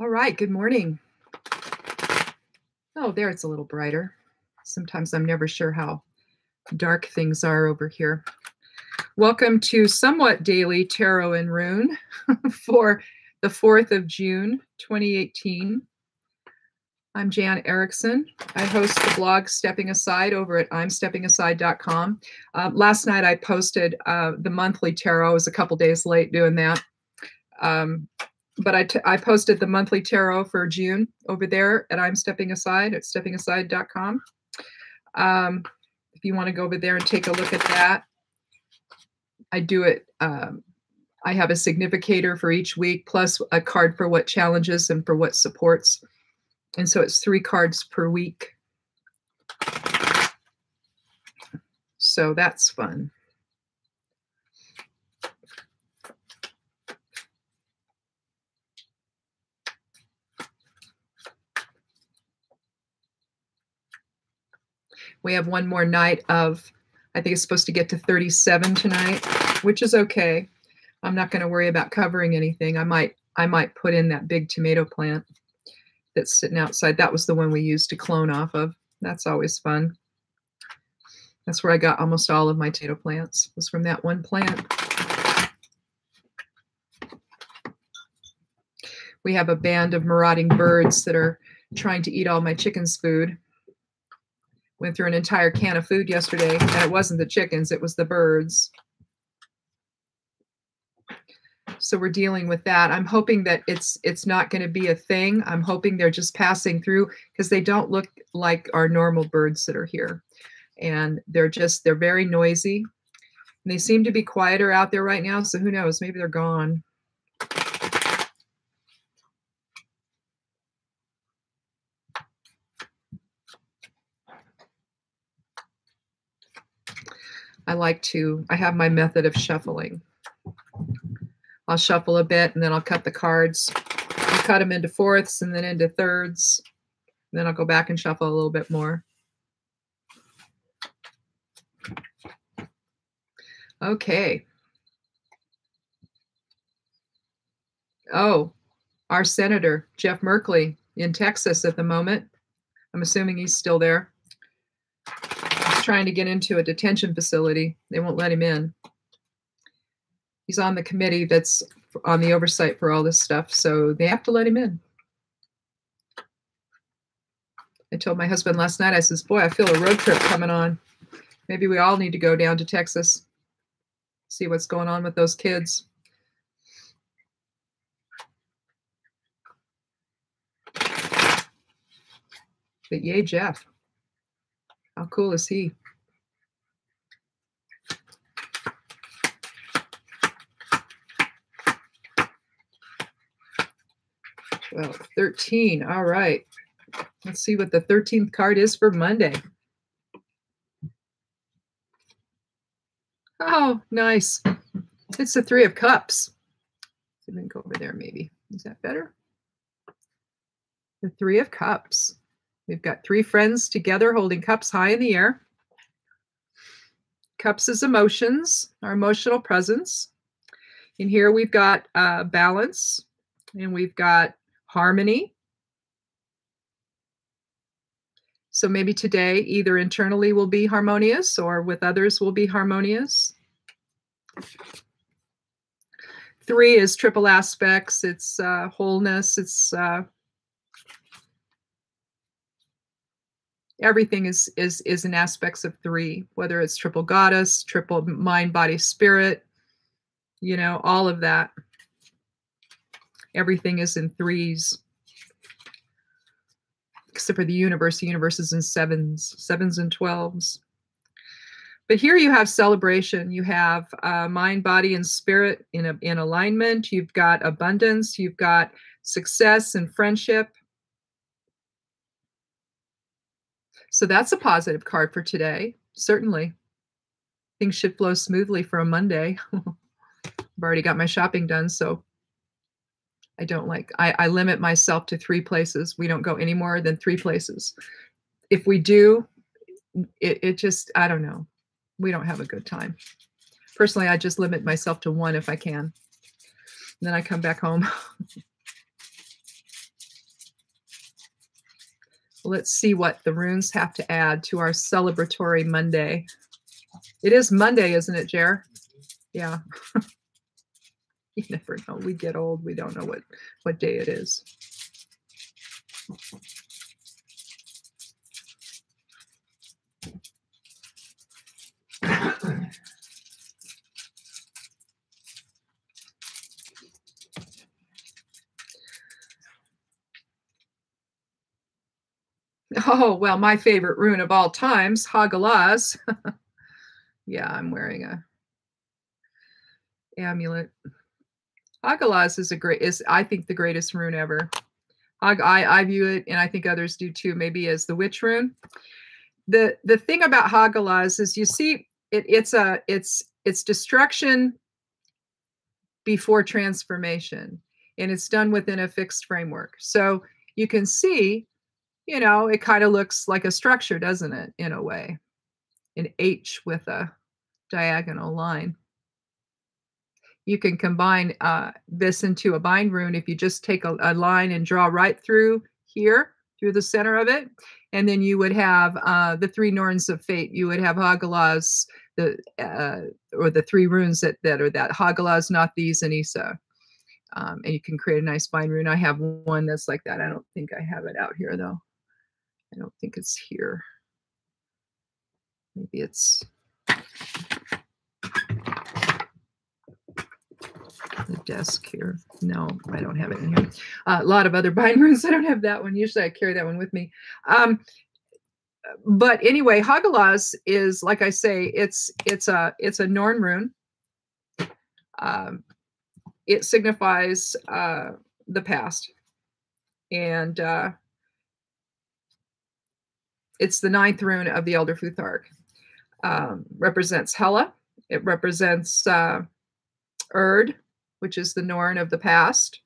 All right, good morning. Oh, there it's a little brighter. Sometimes I'm never sure how dark things are over here. Welcome to Somewhat Daily Tarot and Rune for the 4th of June, 2018. I'm Jan Erickson. I host the blog Stepping Aside over at imsteppingaside.com. Last night I posted the monthly tarot. I was a couple days late doing that. But I posted the monthly tarot for June over there at I'm Stepping Aside at steppingaside.com. If you want to go over there and take a look at that, I do it. I have a significator for each week, plus a card for what challenges and for what supports. And so it's 3 cards per week. So that's fun. We have one more night of, I think it's supposed to get to 37 tonight, which is okay. I'm not going to worry about covering anything. I might put in that big tomato plant that's sitting outside. That was the one we used to clone off of. That's always fun. That's where I got almost all of my tomato plants, was from that one plant. We have a band of marauding birds that are trying to eat all my chickens' food. Went through an entire can of food yesterday, and it wasn't the chickens, it was the birds. So we're dealing with that. I'm hoping that it's not going to be a thing. I'm hoping they're just passing through, because they don't look like our normal birds that are here. And they're very noisy. And they seem to be quieter out there right now, so who knows, maybe they're gone. I have my method of shuffling. I'll shuffle a bit and then I'll cut the cards. I'll cut them into fourths and then into thirds. And then I'll go back and shuffle a little bit more. Okay. Oh, our Senator, Jeff Merkley, in Texas at the moment. I'm assuming he's still there. He's trying to get into a detention facility. They won't let him in. He's on the committee that's on the oversight for all this stuff, so they have to let him in. I told my husband last night, I says, boy, I feel a road trip coming on. Maybe we all need to go down to Texas, see what's going on with those kids. But yay, Jeff. How cool is he? Well, 13. All right. Let's see what the 13th card is for Monday. Oh, nice. It's the 3 of Cups. So then go over there maybe. Is that better? The 3 of Cups. We've got 3 friends together holding cups high in the air. Cups is emotions, our emotional presence. In here we've got balance, and we've got harmony. So maybe today either internally will be harmonious or with others will be harmonious. 3 is triple aspects. It's wholeness. It's everything is in aspects of 3, whether it's triple goddess, triple mind, body, spirit, you know, all of that. Everything is in 3s. Except for the universe. The universe is in 7s and 12s. But here you have celebration. You have mind, body, and spirit in alignment. You've got abundance. You've got success and friendship. So that's a positive card for today. Certainly. Things should flow smoothly for a Monday. I've already got my shopping done, so I limit myself to 3 places. We don't go any more than 3 places. If we do, it just, I don't know. We don't have a good time. Personally, I just limit myself to 1 if I can. And then I come back home. Let's see what the runes have to add to our celebratory Monday. It is Monday, isn't it, Jer? Yeah. You never know. We get old. We don't know what day it is. Oh, well, my favorite rune of all times, Hagalaz. Yeah, I'm wearing a amulet. Hagalaz is I think the greatest rune ever. I view it, and I think others do too, maybe as the witch rune. The thing about Hagalaz is, you see, it's destruction before transformation, and it's done within a fixed framework. So you can see, you know, it kind of looks like a structure, doesn't it, in a way? An H with a diagonal line. You can combine this into a bind rune if you just take a line and draw right through here, through the center of it. And then you would have the 3 Norns of Fate. You would have Hagalaz, or the 3 runes that are that. Hagalaz, Not These, and Isa. And you can create a nice bind rune. I have one that's like that. I don't think I have it out here, though. I don't think it's here. Maybe it's the desk here. No, I don't have it in here. A lot of other bind runes. I don't have that one. Usually I carry that one with me. But anyway, Hagalaz is, like I say, it's a Norn rune. It signifies the past, and it's the 9th rune of the Elder Futhark. Represents Hela. It represents Erd, which is the Norn of the past.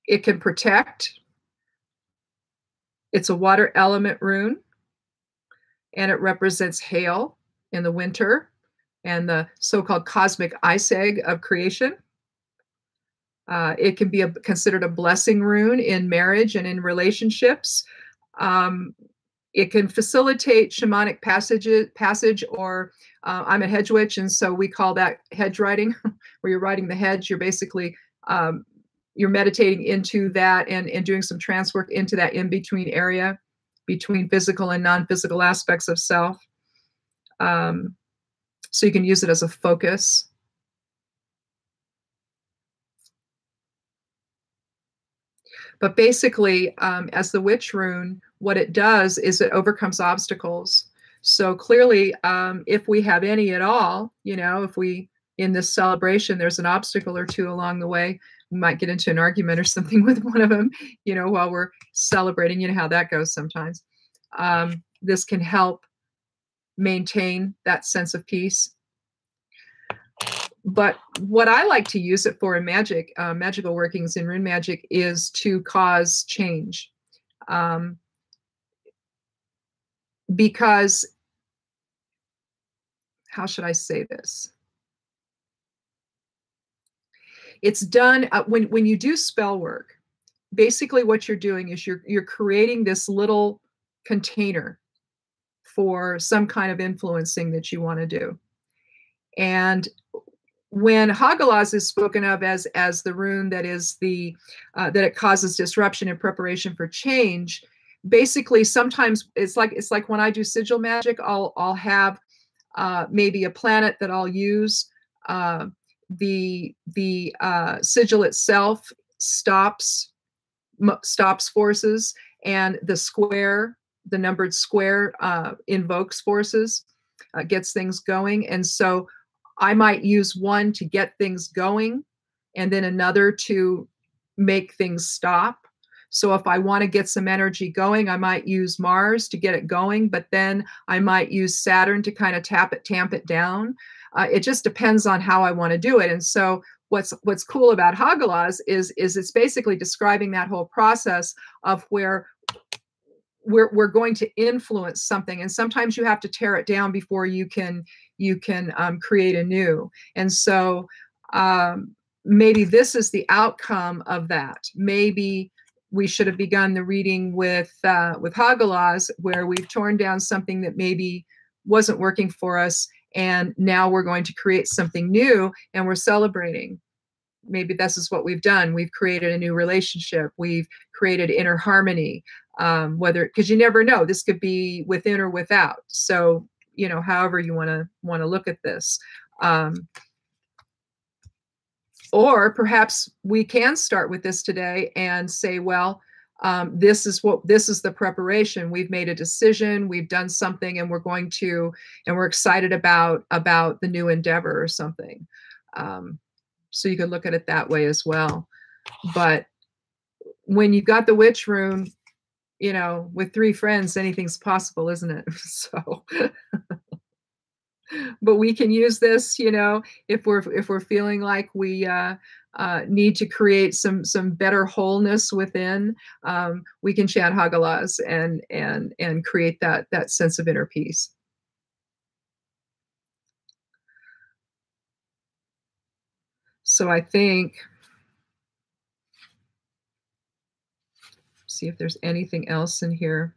It can protect. It's a water element rune, and it represents hail in the winter and the so-called cosmic ice egg of creation. It can be considered a blessing rune in marriage and in relationships. It can facilitate shamanic passage, or I'm a hedge witch, and so we call that hedge writing, where you're writing the hedge. You're basically, you're meditating into that and doing some trance work into that in-between area between physical and non-physical aspects of self. So you can use it as a focus. But basically, as the witch rune, what it does is it overcomes obstacles. So clearly, if we have any at all, you know, if we, in this celebration, there's an obstacle or two along the way, we might get into an argument or something with one of them, you know, while we're celebrating. You know how that goes sometimes. This can help maintain that sense of peace. But what I like to use it for in magic, magical workings in rune magic, is to cause change. Because, how should I say this? It's done when you do spell work. Basically, what you're doing is you're creating this little container for some kind of influencing that you want to do. And when Hagalaz is spoken of as the rune that is the that it causes disruption in preparation for change, basically sometimes it's like when I do sigil magic, I'll have maybe a planet that I'll use. The sigil itself stops forces, and the square, the numbered square, invokes forces, gets things going. And so I might use one to get things going, and then another to make things stop. So if I want to get some energy going, I might use Mars to get it going, but then I might use Saturn to kind of tamp it down. It just depends on how I want to do it. And so what's cool about Hagalaz is it's basically describing that whole process of where we're going to influence something, and sometimes you have to tear it down before you can create anew. And so maybe this is the outcome of that. Maybe we should have begun the reading with Hagalaz, where we've torn down something that maybe wasn't working for us, and now we're going to create something new, and we're celebrating. Maybe this is what we've done. We've created a new relationship. We've created inner harmony. Whether, because you never know, this could be within or without. So, you know, however you want to look at this. Or perhaps we can start with this today and say, well, this is the preparation. We've made a decision, we've done something, and we're excited about the new endeavor or something. So you could look at it that way as well. But when you've got the witch rune, you know, with 3 friends, anything's possible, isn't it? So, but we can use this, you know, if we're feeling like we need to create some better wholeness within, we can chant Hagalaz and create that sense of inner peace. So I think, see if there's anything else in here.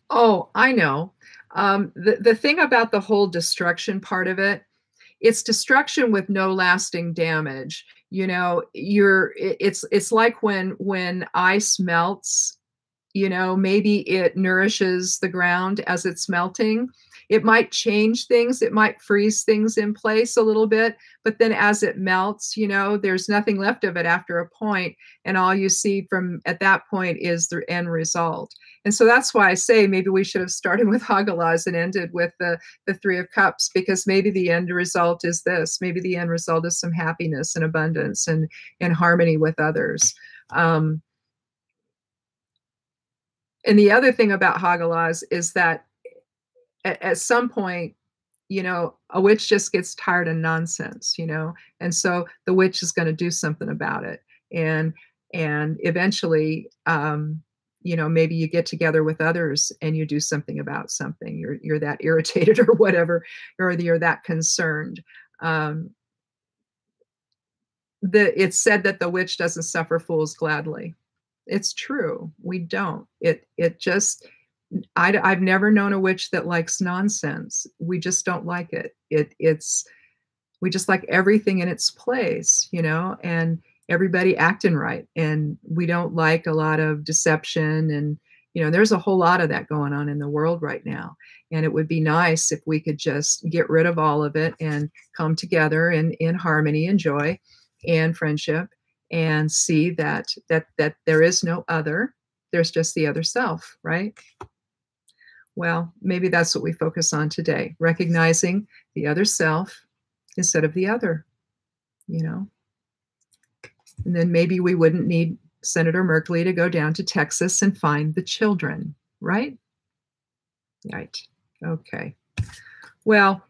Oh, I know. The thing about the whole destruction part of it, it's destruction with no lasting damage. You know, it's like when ice melts, you know, maybe it nourishes the ground as it's melting. It might change things, it might freeze things in place a little bit, but then as it melts, you know, there's nothing left of it after a point, and all you see from at that point is the end result. And so that's why I say maybe we should have started with Hagalaz and ended with the 3 of Cups, because maybe the end result is this. Maybe the end result is some happiness and abundance and harmony with others. And the other thing about Hagalaz is that at some point, you know, a witch just gets tired of nonsense, you know, and so the witch is going to do something about it. And eventually, you know, maybe you get together with others and you do something about something. You're that irritated or whatever, or you're that concerned. It's said that the witch doesn't suffer fools gladly. It's true. We don't. It just, I've never known a witch that likes nonsense. We just don't like it. We just like everything in its place, you know, and everybody acting right. And we don't like a lot of deception. And, you know, there's a whole lot of that going on in the world right now. And it would be nice if we could just get rid of all of it and come together in harmony and joy and friendship, and see that there is no other. There's just the other self, right? Well, maybe that's what we focus on today, recognizing the other self instead of the other, you know? And then maybe we wouldn't need Senator Merkley to go down to Texas and find the children, right? Right. Okay. Well,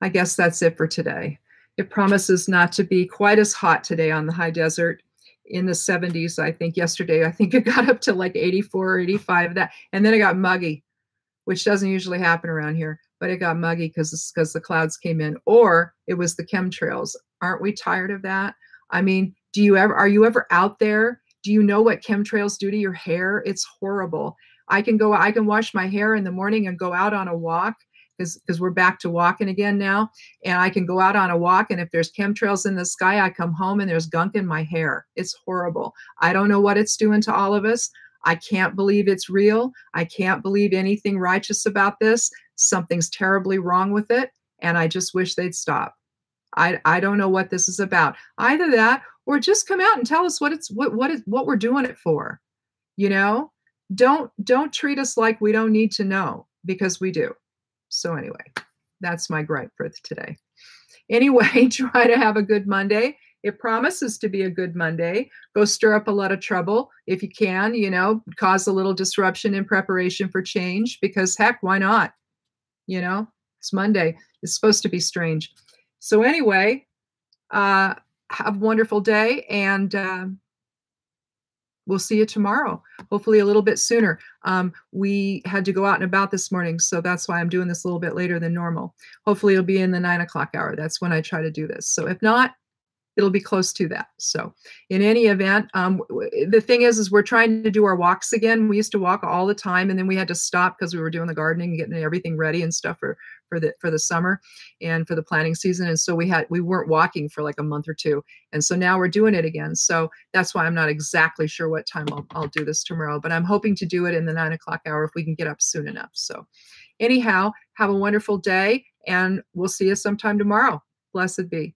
I guess that's it for today. It promises not to be quite as hot today on the high desert. In the 70s, I think yesterday, I think it got up to like 84 or 85, that, and then it got muggy, which doesn't usually happen around here, but it got muggy because the clouds came in, or it was the chemtrails. Aren't we tired of that? I mean, are you ever out there? Do you know what chemtrails do to your hair? It's horrible. I can wash my hair in the morning and go out on a walk, because we're back to walking again now. And I can go out on a walk, and if there's chemtrails in the sky, I come home and there's gunk in my hair. It's horrible. I don't know what it's doing to all of us. I can't believe it's real. I can't believe anything righteous about this. Something's terribly wrong with it, and I just wish they'd stop. I don't know what this is about. Either that, or just come out and tell us what we're doing it for. You know, don't treat us like we don't need to know, because we do. So anyway, that's my gripe for today. Anyway, try to have a good Monday. It promises to be a good Monday. Go stir up a lot of trouble if you can, you know, cause a little disruption in preparation for change, because heck, why not? You know, it's Monday. It's supposed to be strange. So anyway, have a wonderful day, and we'll see you tomorrow, hopefully a little bit sooner. We had to go out and about this morning, so that's why I'm doing this a little bit later than normal. Hopefully it'll be in the 9 o'clock hour. That's when I try to do this. So if not, it'll be close to that. So in any event, the thing is we're trying to do our walks again. We used to walk all the time, and then we had to stop because we were doing the gardening and getting everything ready and stuff for the summer and for the planting season. And so we weren't walking for like a month or two. And so now we're doing it again. So that's why I'm not exactly sure what time I'll do this tomorrow, but I'm hoping to do it in the 9 o'clock hour if we can get up soon enough. So anyhow, have a wonderful day, and we'll see you sometime tomorrow. Blessed be.